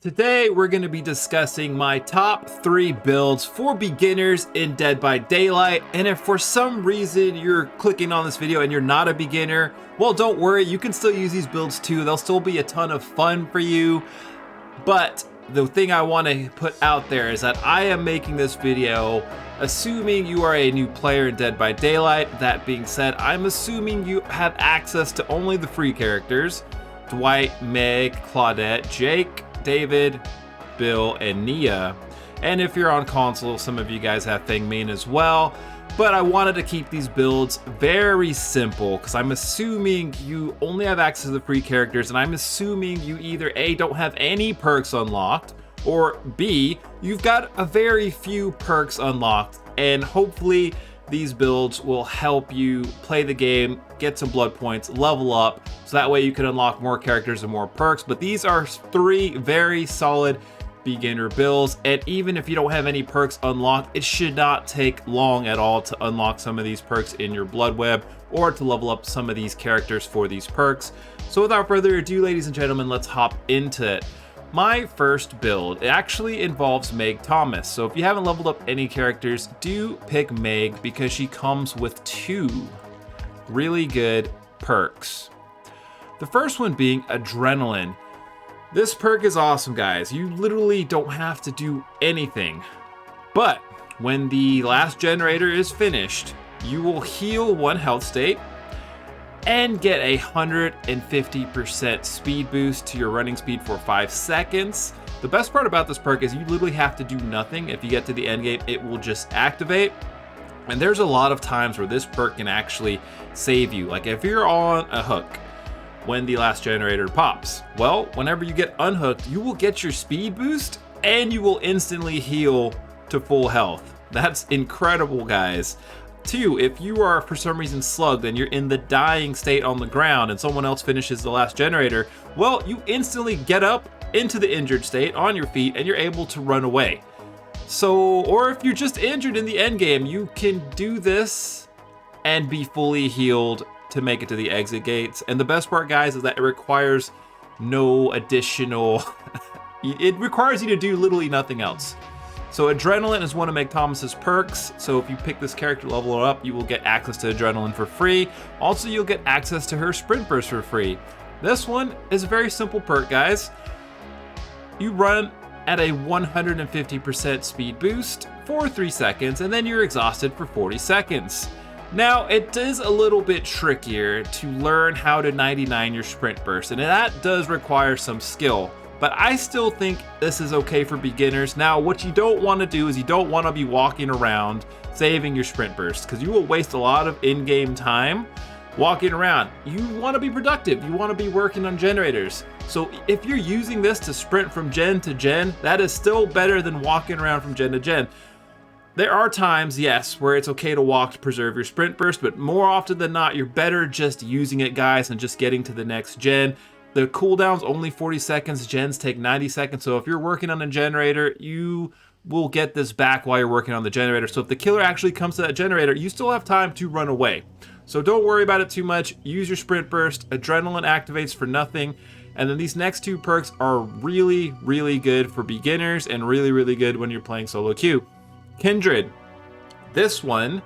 Today, we're going to be discussing my top 3 builds for beginners in Dead by Daylight. And if for some reason you're clicking on this video and you're not a beginner, well, don't worry, you can still use these builds too. They'll still be a ton of fun for you. But the thing I want to put out there is that I am making this video assuming you are a new player in Dead by Daylight. That being said, I'm assuming you have access to only the free characters: Dwight, Meg, Claudette, Jake, David, Bill, and Nia. And if you're on console, some of you guys have Feng Min as well. But I wanted to keep these builds very simple because I'm assuming you only have access to the free characters, and I'm assuming you either A, don't have any perks unlocked, or B, you've got a very few perks unlocked. And hopefully these builds will help you play the game, get some blood points, level up, so that way you can unlock more characters and more perks. But these are 3 very solid beginner builds, and even if you don't have any perks unlocked, it should not take long at all to unlock some of these perks in your blood web or to level up some of these characters for these perks. So without further ado, ladies and gentlemen, let's hop into it. My first build, it actually involves Meg Thomas. So if you haven't leveled up any characters, do pick Meg because she comes with 2 really good perks. The first one being Adrenaline. This perk is awesome, guys. You literally don't have to do anything. But when the last generator is finished, you will heal 1 health state and get a 150% speed boost to your running speed for 5 seconds. The best part about this perk is you literally have to do nothing. If you get to the end game, it will just activate. And there's a lot of times where this perk can actually save you. Like if you're on a hook when the last generator pops, well, whenever you get unhooked, you will get your speed boost and you will instantly heal to full health. That's incredible, guys. 2, if you are for some reason slugged and you're in the dying state on the ground and someone else finishes the last generator, well, you instantly get up into the injured state on your feet and you're able to run away. So, or if you're just injured in the end game, you can do this and be fully healed to make it to the exit gates. And the best part, guys, is that it requires no additional it requires you to do literally nothing else. So Adrenaline is one of Meg Thomas's perks. So if you pick this character, level her up, you will get access to Adrenaline for free. Also, you'll get access to her Sprint Burst for free. This one is a very simple perk, guys. You run at a 150% speed boost for 3 seconds, and then you're exhausted for 40 seconds. Now, it is a little bit trickier to learn how to 99 your Sprint Burst, and that does require some skill. But I still think this is okay for beginners. Now, what you don't want to do is you don't want to be walking around saving your Sprint Burst, because you will waste a lot of in-game time walking around. You want to be productive. You want to be working on generators. So if you're using this to sprint from gen to gen, that is still better than walking around from gen to gen. There are times, yes, where it's okay to walk to preserve your Sprint Burst, but more often than not, you're better just using it, guys, and just getting to the next gen. The cooldown's only 40 seconds, gens take 90 seconds, so if you're working on a generator, you will get this back while you're working on the generator. So if the killer actually comes to that generator, you still have time to run away. So don't worry about it too much. Use your Sprint Burst. Adrenaline activates for nothing. And then these next 2 perks are really, really good for beginners and really, really good when you're playing solo queue. Kindred. This one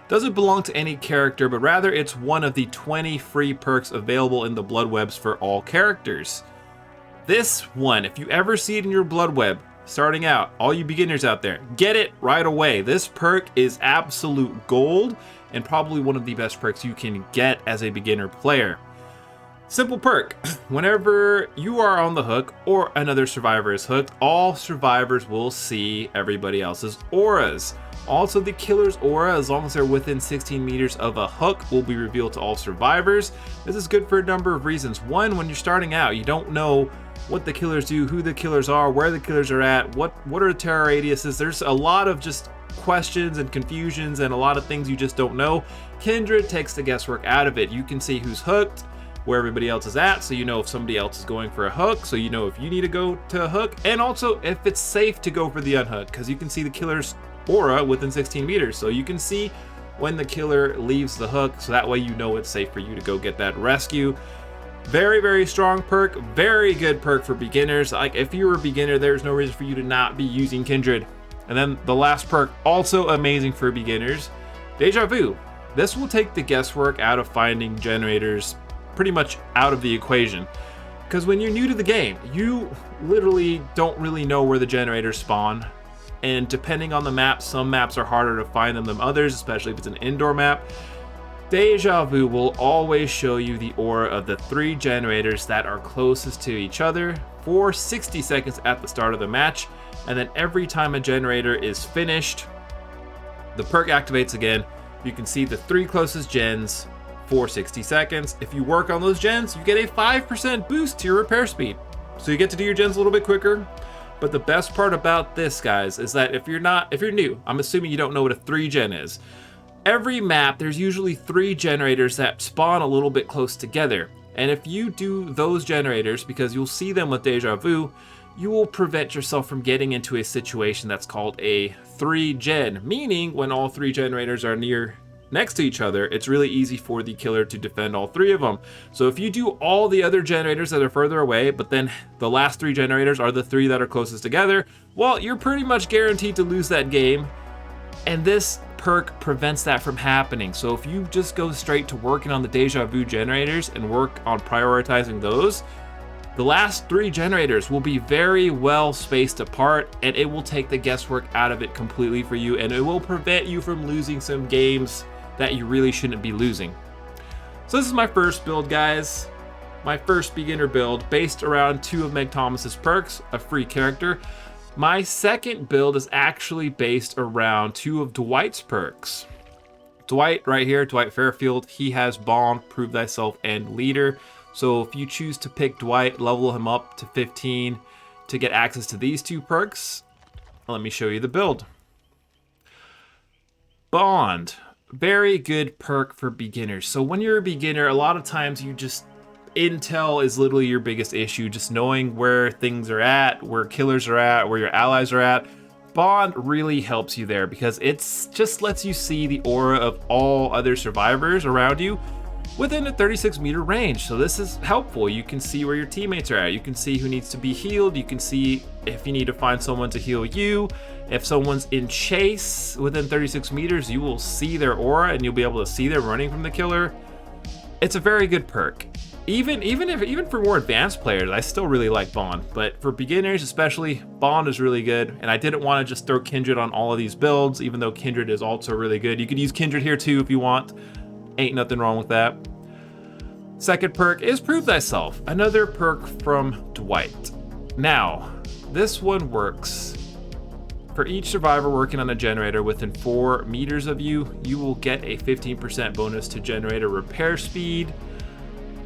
doesn't belong to any character, but rather it's one of the 20 free perks available in the blood webs for all characters. This one, if you ever see it in your blood web, starting out, all you beginners out there, get it right away. This perk is absolute gold and probably one of the best perks you can get as a beginner player. Simple perk. Whenever you are on the hook or another survivor is hooked, all survivors will see everybody else's auras. Also, the killer's aura, as long as they're within 16 meters of a hook, will be revealed to all survivors. This is good for a number of reasons. One, when you're starting out, you don't know what the killers do, who the killers are, where the killers are at, what are the terror radiuses. There's a lot of just questions and confusions and a lot of things you just don't know. Kindred takes the guesswork out of it. You can see who's hooked, where everybody else is at, so you know if somebody else is going for a hook, so you know if you need to go to a hook, and also if it's safe to go for the unhook, because you can see the killer's aura within 16 meters, so you can see when the killer leaves the hook, so that way you know it's safe for you to go get that rescue. Very, very strong perk, very good perk for beginners. Like if you were a beginner, there's no reason for you to not be using Kindred. And then the last perk, also amazing for beginners, Deja Vu. This will take the guesswork out of finding generators pretty much out of the equation. Because when you're new to the game, you literally don't really know where the generators spawn. And depending on the map, some maps are harder to find them than others, especially if it's an indoor map. Deja Vu will always show you the aura of the 3 generators that are closest to each other for 60 seconds at the start of the match. And then every time a generator is finished, the perk activates again. You can see the 3 closest gens for 60 seconds. If you work on those gens, you get a 5% boost to your repair speed. So you get to do your gens a little bit quicker. But the best part about this, guys, is that if you're new, I'm assuming you don't know what a 3 gen is. Every map, there's usually 3 generators that spawn a little bit close together. And if you do those generators, because you'll see them with Deja Vu, you will prevent yourself from getting into a situation that's called a 3 gen, meaning when all 3 generators are next to each other, it's really easy for the killer to defend all 3 of them. So if you do all the other generators that are further away, but then the last 3 generators are the 3 that are closest together, well, you're pretty much guaranteed to lose that game. And this perk prevents that from happening. So if you just go straight to working on the Deja Vu generators and work on prioritizing those, the last 3 generators will be very well spaced apart, and it will take the guesswork out of it completely for you, and it will prevent you from losing some games that you really shouldn't be losing. So this is my first build, guys. My first beginner build based around 2 of Meg Thomas's perks, a free character. My second build is actually based around 2 of Dwight's perks. Dwight right here, Dwight Fairfield, he has Bond, Prove Thyself, and Leader. So if you choose to pick Dwight, level him up to 15 to get access to these 2 perks, let me show you the build. Bond, very good perk for beginners. So when you're a beginner, a lot of times intel is literally your biggest issue, just knowing where things are at, where killers are at, where your allies are at. Bond really helps you there because it's just lets you see the aura of all other survivors around you within a 36-meter range. So this is helpful. You can see where your teammates are at. You can see who needs to be healed. You can see if you need to find someone to heal you. If someone's in chase within 36 meters, you will see their aura and you'll be able to see them running from the killer. It's a very good perk. Even for more advanced players, I still really like Bond. But for beginners especially, Bond is really good. And I didn't want to just throw Kindred on all of these builds, even though Kindred is also really good. You could use Kindred here too if you want. Ain't nothing wrong with that. Second perk is Prove Thyself, another perk from Dwight. Now, this one works. For each survivor working on a generator within 4 meters of you, you will get a 15% bonus to generator repair speed.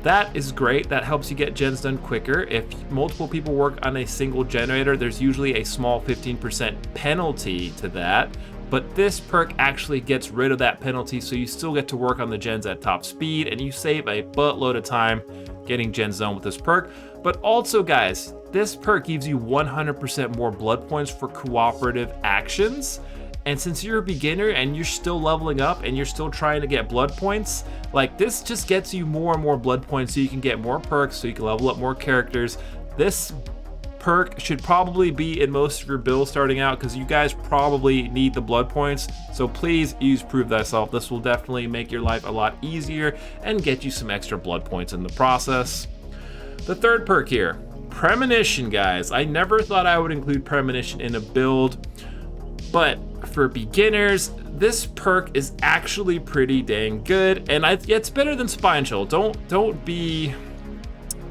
That is great. That helps you get gens done quicker. If multiple people work on a single generator, there's usually a small 15% penalty to that. But this perk actually gets rid of that penalty, so you still get to work on the gens at top speed, and you save a buttload of time getting gens done with this perk. But also, guys, this perk gives you 100% more blood points for cooperative actions. And since you're a beginner and you're still leveling up and you're still trying to get blood points, like this just gets you more and more blood points so you can get more perks, so you can level up more characters. This perk should probably be in most of your builds starting out because you guys probably need the blood points. So please use Prove Thyself. This will definitely make your life a lot easier and get you some extra blood points in the process. The third perk here, Premonition, guys. I never thought I would include Premonition in a build, but for beginners, this perk is actually pretty dang good, and it's better than Spine Chill. Don't be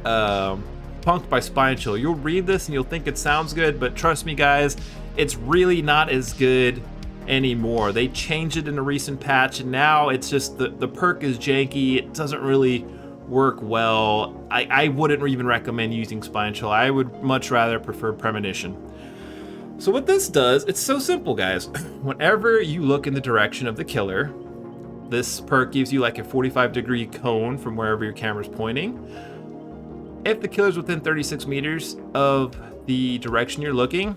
punked by Spine Chill. You'll read this and you'll think it sounds good, but trust me, guys, it's really not as good anymore. They changed it in a recent patch, and now it's just the perk is janky. It doesn't really work well. I wouldn't even recommend using Spine Chill. I would much rather prefer Premonition. So what this does, it's so simple, guys. Whenever you look in the direction of the killer, this perk gives you like a 45-degree cone from wherever your camera's pointing. If the killer's within 36 meters of the direction you're looking,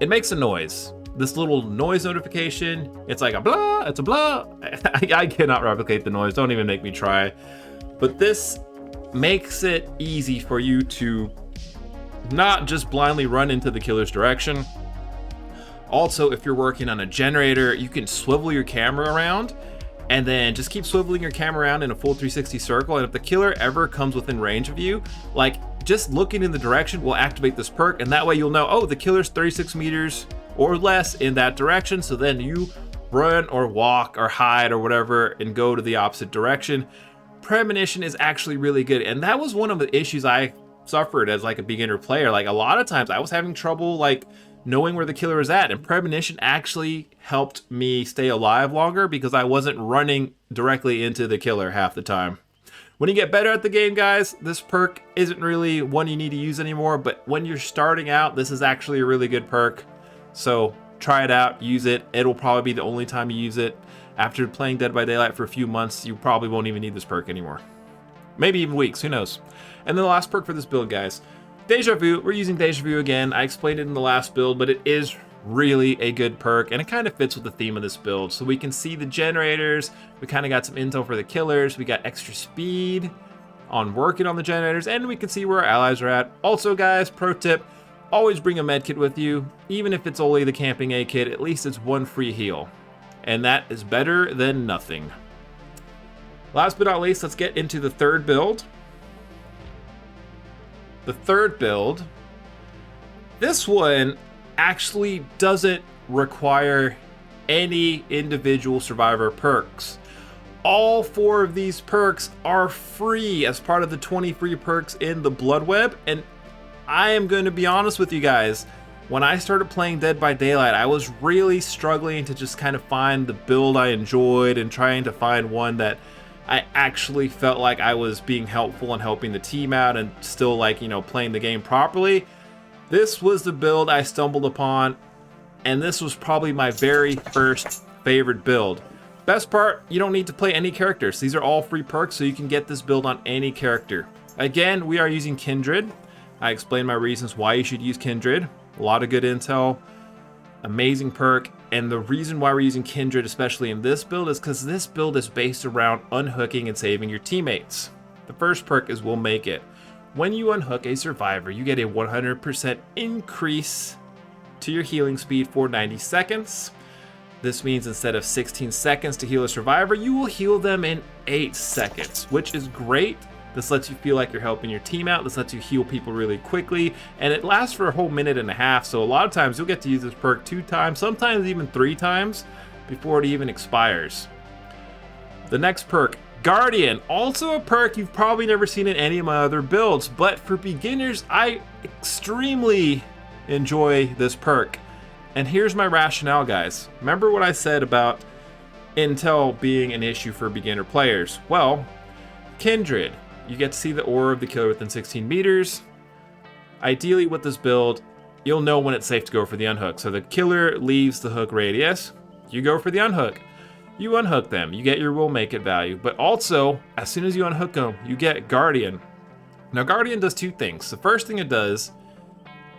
it makes a noise. This little noise notification, it's like a blah, it's a blah. I cannot replicate the noise, don't even make me try. But this makes it easy for you to not just blindly run into the killer's direction. Also, if you're working on a generator, you can swivel your camera around and then just keep swiveling your camera around in a full 360 circle. And if the killer ever comes within range of you, like just looking in the direction will activate this perk. And that way you'll know, oh, the killer's 36 meters or less in that direction. So then you run or walk or hide or whatever and go to the opposite direction. Premonition is actually really good. And that was one of the issues I suffered as like a beginner player. Like a lot of times I was having trouble like knowing where the killer is at, and premonition actually helped me stay alive longer because I wasn't running directly into the killer half the time. When you get better at the game, guys, this perk isn't really one you need to use anymore, but when you're starting out, this is actually a really good perk. So try it out, use it. It'll probably be the only time you use it. After playing Dead by Daylight for a few months, you probably won't even need this perk anymore. Maybe even weeks, who knows? And then the last perk for this build, guys. Deja Vu, we're using Deja Vu again. I explained it in the last build, but it is really a good perk, and it kind of fits with the theme of this build. So we can see the generators, we kind of got some intel for the killers, we got extra speed on working on the generators, and we can see where our allies are at. Also, guys, pro tip, always bring a med kit with you. Even if it's only the camping A kit, at least it's one free heal. And that is better than nothing. Last but not least, let's get into the third build. The third build, this one actually doesn't require any individual survivor perks. All 4 of these perks are free as part of the 20 free perks in the Blood Web. And I am going to be honest with you guys, when I started playing Dead by Daylight, I was really struggling to just kind of find the build I enjoyed and trying to find one that I actually felt like I was being helpful and helping the team out and still like, you know, playing the game properly. This was the build I stumbled upon, and this was probably my very first favorite build. Best part, you don't need to play any characters. These are all free perks, so you can get this build on any character. Again, we are using Kindred. I explained my reasons why you should use Kindred. A lot of good intel, amazing perk. And the reason why we're using Kindred, especially in this build, is because this build is based around unhooking and saving your teammates. The first perk is We'll Make It. When you unhook a survivor, you get a 100% increase to your healing speed for 90 seconds. This means instead of 16 seconds to heal a survivor, you will heal them in 8 seconds, which is great. This lets you feel like you're helping your team out. This lets you heal people really quickly, and it lasts for a whole minute and a half. So a lot of times you'll get to use this perk 2 times, sometimes even 3 times before it even expires. The next perk, Guardian, also a perk you've probably never seen in any of my other builds, but for beginners, I extremely enjoy this perk. And here's my rationale, guys. Remember what I said about intel being an issue for beginner players? Well, Kindred. You get to see the aura of the killer within 16 meters. Ideally with this build, you'll know when it's safe to go for the unhook. So the killer leaves the hook radius, you go for the unhook. You unhook them, you get your Will Make It value. But also, as soon as you unhook them, you get Guardian. Now Guardian does 2 things. The first thing it does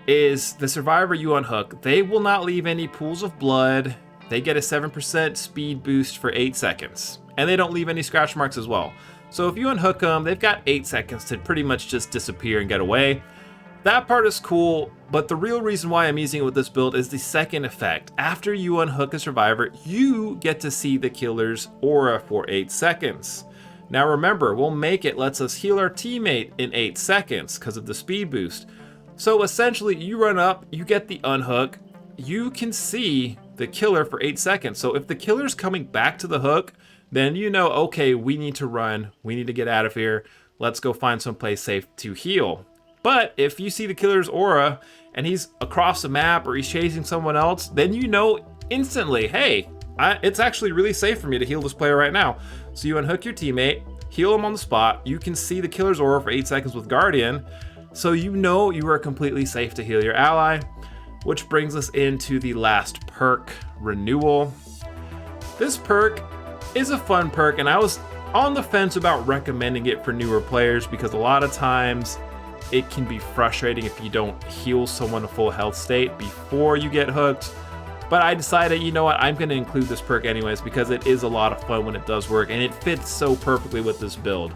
is the survivor you unhook, they will not leave any pools of blood. They get a 7% speed boost for 8 seconds. And they don't leave any scratch marks as well. So if you unhook them, they've got 8 seconds to pretty much just disappear and get away. That part is cool, but the real reason why I'm using it with this build is the second effect. After you unhook a survivor, you get to see the killer's aura for 8 seconds. Now remember, We'll Make It lets us heal our teammate in 8 seconds because of the speed boost. So essentially, you run up, you get the unhook, you can see the killer for 8 seconds. So if the killer's coming back to the hook, then you know, okay, we need to run, we need to get out of here, let's go find someplace safe to heal. But if you see the killer's aura and he's across the map or he's chasing someone else, then you know instantly, hey, it's actually really safe for me to heal this player right now. So you unhook your teammate, heal him on the spot, you can see the killer's aura for 8 seconds with Guardian, so you know you are completely safe to heal your ally, which brings us into the last perk, Renewal. This perk is a fun perk, and I was on the fence about recommending it for newer players because a lot of times it can be frustrating if you don't heal someone to full health state before you get hooked. But I decided, you know what, I'm going to include this perk anyways because it is a lot of fun when it does work, and it fits so perfectly with this build.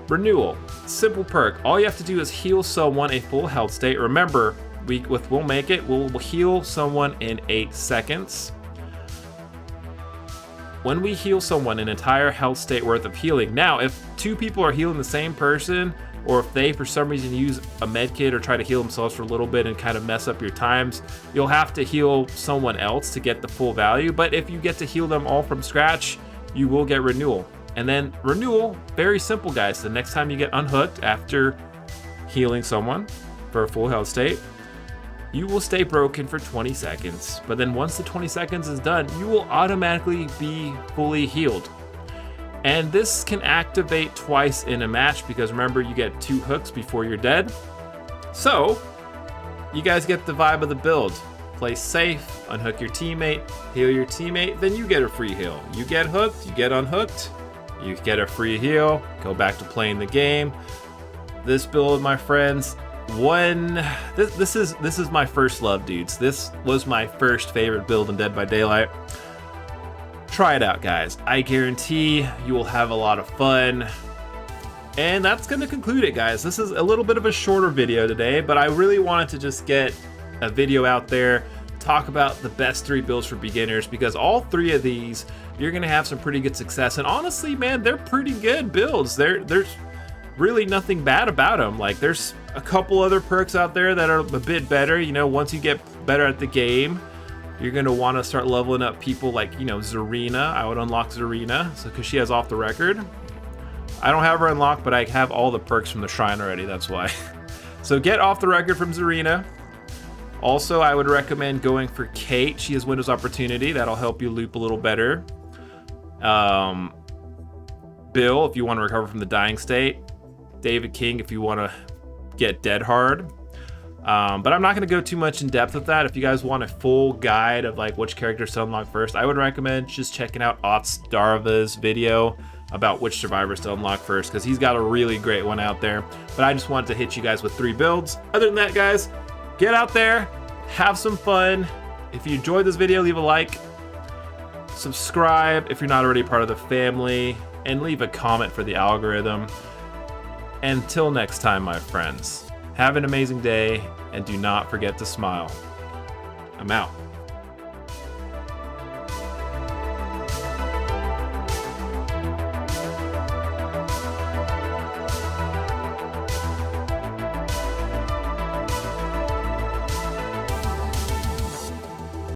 Renewal, simple perk. All you have to do is heal someone a full health state. Remember, we'll make it. We'll heal someone in 8 seconds. When we heal someone, an entire health state worth of healing. Now, if 2 people are healing the same person, or if they for some reason use a med kit or try to heal themselves for a little bit and kind of mess up your times, you'll have to heal someone else to get the full value. But if you get to heal them all from scratch, you will get renewal. And then renewal, very simple, guys. The next time you get unhooked after healing someone for a full health state, you will stay broken for 20 seconds. But then once the 20 seconds is done, you will automatically be fully healed. And this can activate twice in a match because remember, you get 2 hooks before you're dead. So you guys get the vibe of the build. Play safe, unhook your teammate, heal your teammate, then you get a free heal. You get hooked, you get unhooked, you get a free heal, go back to playing the game. This build, my friends, this is my first love, dudes. This was my first favorite build in Dead by Daylight. Try it out, guys. I guarantee you will have a lot of fun. And that's gonna conclude it, guys. This is a little bit of a shorter video today, but I really wanted to just get a video out there, talk about the best 3 builds for beginners, because all 3 of these, you're gonna have some pretty good success. And honestly, man, they're pretty good builds. There's really nothing bad about them. Like, there's a couple other perks out there that are a bit better. You know, once you get better at the game, you're gonna want to start leveling up people like, you know, Zarina. I would unlock Zarina, so because she has off the record. I don't have her unlocked, but I have all the perks from the shrine already, that's why. So get off the record from Zarina. Also, I would recommend going for Kate. She has Windows Opportunity. That'll help you loop a little better. Bill, if you want to recover from the dying state. David King, if you want to get dead hard. But I'm not going to go too much in depth with that. If you guys want a full guide of like which characters to unlock first, I would recommend just checking out Ots Darva's video about which survivors to unlock first, because he's got a really great one out there. But I just wanted to hit you guys with 3 builds. Other than that, guys, get out there, have some fun. If you enjoyed this video, leave a like, subscribe if you're not already part of the family, and leave a comment for the algorithm. Until next time, my friends, have an amazing day, and do not forget to smile. I'm out.